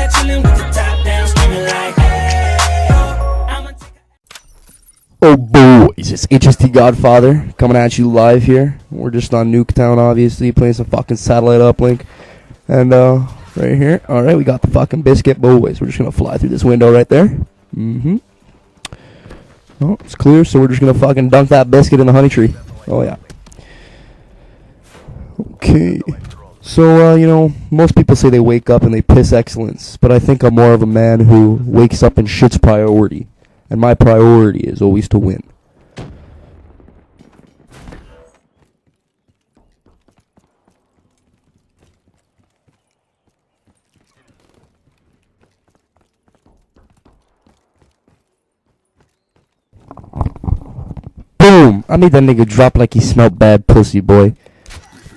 there chilling with the top down, screaming like, hey, I'ma take Oh boys, it's HsT GodFather coming at you live here. We're just on Nuketown, obviously, playing some fucking satellite uplink. And right here, alright, we got the fucking biscuit, boys. We're just gonna fly through this window right there. Oh, it's clear, so we're just gonna fucking dunk that biscuit in the honey tree. Oh yeah. Okay. So, most people say they wake up and they piss excellence, but I think I'm more of a man who wakes up and shits priority. And my priority is always to win. Boom! I made that nigga drop like he smelled bad pussy, boy.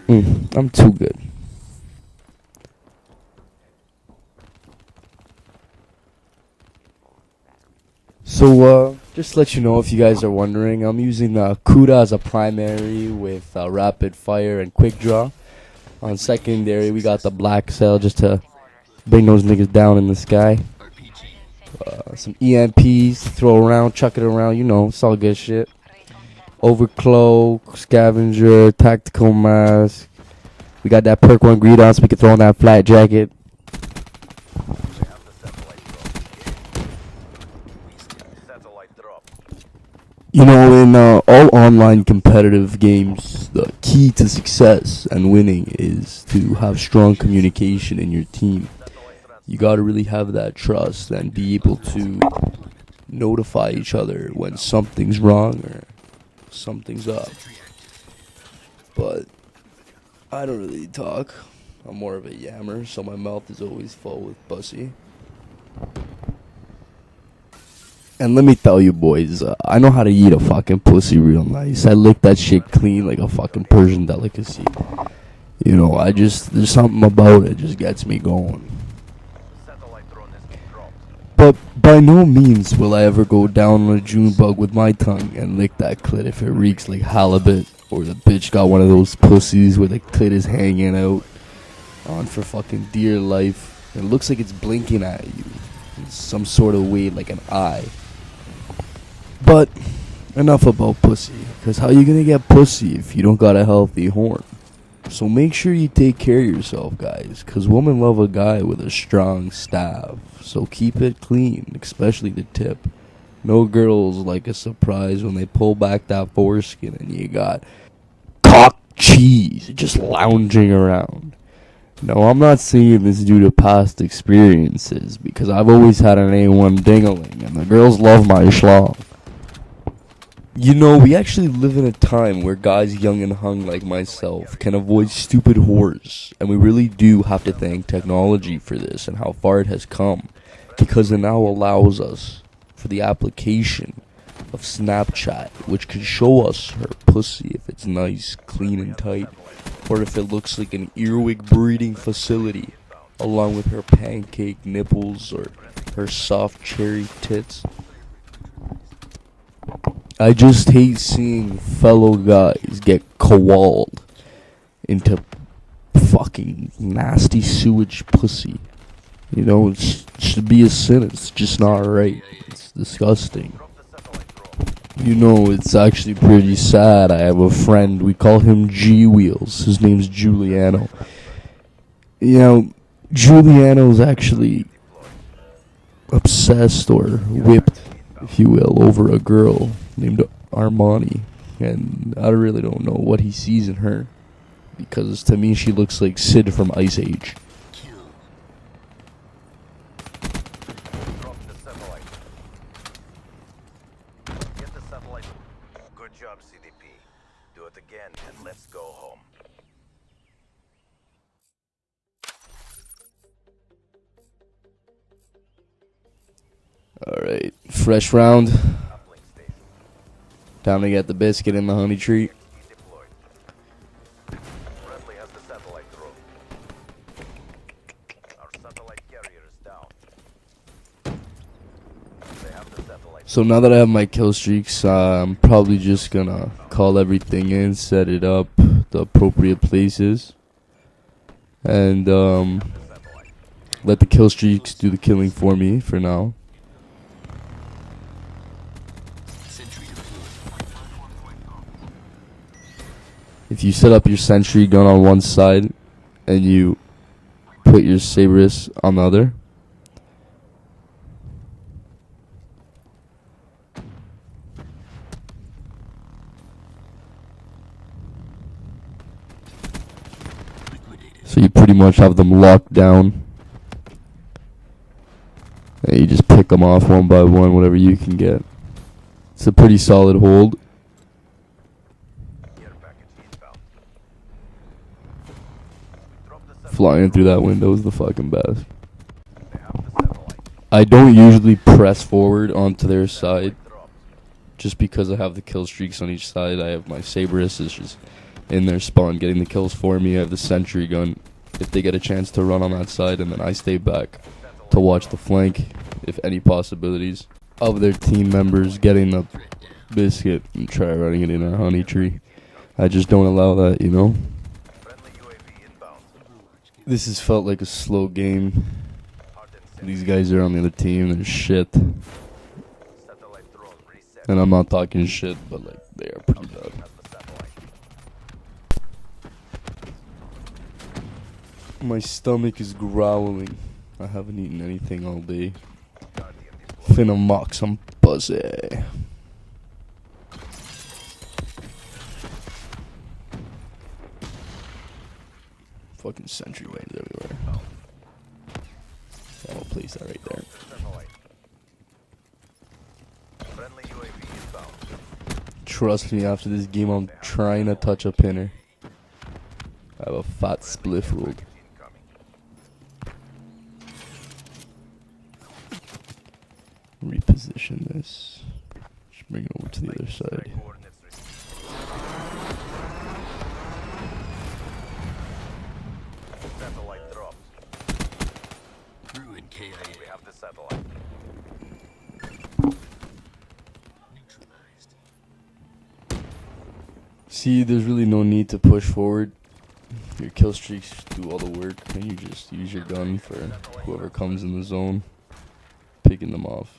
I'm too good. So, just to let you know, if you guys are wondering, I'm using Kuda as a primary with rapid fire and quick draw. On secondary, we got the black cell just to bring those niggas down in the sky. Some EMPs, throw around, chuck it around, it's all good shit. Overcloak, scavenger, tactical mask. We got that perk 1 greed on so we can throw on that flat jacket. In all online competitive games, the key to success and winning is to have strong communication in your team. You gotta really have that trust and be able to notify each other when something's wrong or something's up. But I don't really talk. I'm more of a yammer, so my mouth is always full with pussy. And let me tell you, boys, I know how to eat a fucking pussy real nice. I lick that shit clean like a fucking Persian delicacy. There's something about it just gets me going. But by no means will I ever go down on a June bug with my tongue and lick that clit if it reeks like halibut, or the bitch got one of those pussies where the clit is hanging out on for fucking dear life. It looks like it's blinking at you in some sort of way, like an eye. But enough about pussy, because how you gonna get pussy if you don't got a healthy horn? So make sure you take care of yourself, guys, because women love a guy with a strong staff. So keep it clean, especially the tip. No girls like a surprise when they pull back that foreskin and you got cock cheese just lounging around. No, I'm not saying this due to past experiences, because I've always had an A1 dingling, and the girls love my schlong. We actually live in a time where guys young and hung like myself can avoid stupid whores, and we really do have to thank technology for this and how far it has come, because it now allows us for the application of Snapchat, which can show us her pussy if it's nice, clean and tight, or if it looks like an earwig breeding facility, along with her pancake nipples or her soft cherry tits. I just hate seeing fellow guys get koaled into fucking nasty sewage pussy. It should be a sin. It's just not right. It's disgusting. It's actually pretty sad. I have a friend, we call him G-Wheels. His name's Giuliano. Giuliano's actually obsessed or whipped, if you will, over a girl named Armani. And I really don't know what he sees in her, because to me she looks like Sid from Ice Age. Good job, CDP. Do it again and let's go home. Alright, fresh round. Time to get the biscuit in the honey tree. Bradley has the satellite drone. Our satellite carrier is down. They have the satellite. So now that I have my kill streaks, I'm probably just gonna call everything in, set it up, the appropriate places, and Let the kill streaks do the killing for me for now. If you set up your sentry gun on one side and you put your Saberus on the other, so you pretty much have them locked down. And you just pick them off one by one, whatever you can get. It's a pretty solid hold. Flying through that window is the fucking best. I don't usually press forward onto their side, just because I have the kill streaks on each side. I have my Saberus is just in their spawn getting the kills for me. I have the sentry gun if they get a chance to run on that side, and then I stay back to watch the flank, if any possibilities of their team members getting the biscuit and try running it in a honey tree. I just don't allow that, you know? This has felt like a slow game. These guys are on the other team, they're shit. And I'm not talking shit, but like, they are pretty bad. My stomach is growling. I haven't eaten anything all day. Finna mock some pussy. Fucking sentry guns everywhere. Yeah, I'll place that right there. Trust me, after this game, I'm trying to touch a pinner. I have a fat spliff rolled. Reposition this. Just bring it over to the other side. Satellite dropped. Ruin KIA. We have the satellite. Neutralized. See, there's really no need to push forward. Your kill streaks do all the work, and you just use your gun for whoever comes in the zone, picking them off.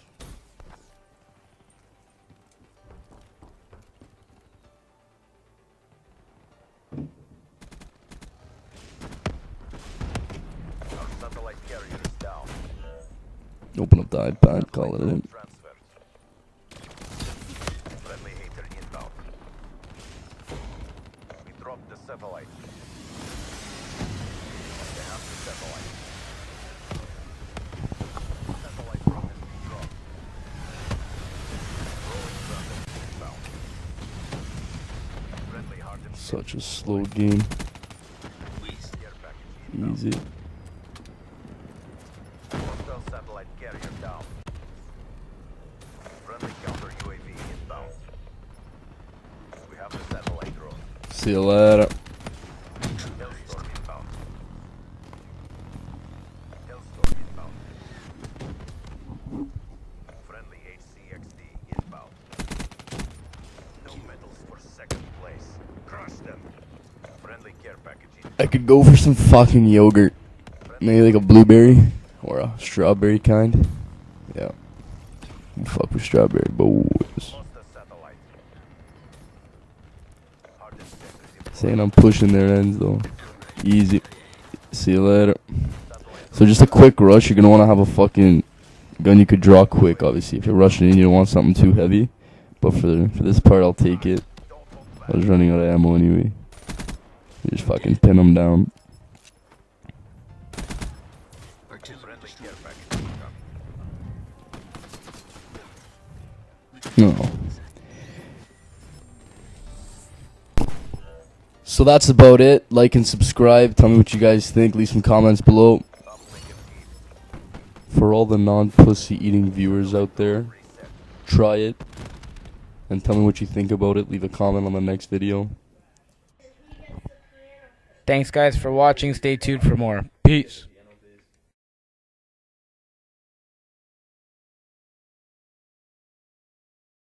Our satellite carrier is down. Open up the iPad, call it in. Transfer. Friendly hater inbound. We dropped the satellite. They have the satellite. Satellite drop has been dropped. Rolling traffic inbound. Friendly hardened Such a slow game. care package inbound. Easy. Hostile satellite carrier down. Friendly counter UAV inbound. We have the satellite drone. See you later. Hellstorm inbound. Hellstorm inbound. Friendly HsT inbound. No medals for second place. Crush them. Friendly care package inbound. I could go for some fucking yogurt. Maybe like a blueberry or a strawberry kind. Yeah. Fuck with strawberry boys. Lost the satellite. Hardened sensor deployed. Saying I'm pushing their ends though. Easy. See you later. So just a quick rush. You're gonna want to have a fucking gun you could draw quick. Obviously, if you're rushing in, you don't want something too heavy. But for this part, I'll take it. I was running out of ammo anyway. You just fucking pin them down. Artillery Friendly destroyed. care package incoming. No. So that's about it. Like and subscribe. Tell me what you guys think. Leave some comments below. Uplink and For all the non-pussy eating viewers out there, reset. try it. And tell me what you think about it. Leave a comment on the next video. Thanks, guys, for watching. Stay tuned for more. Peace.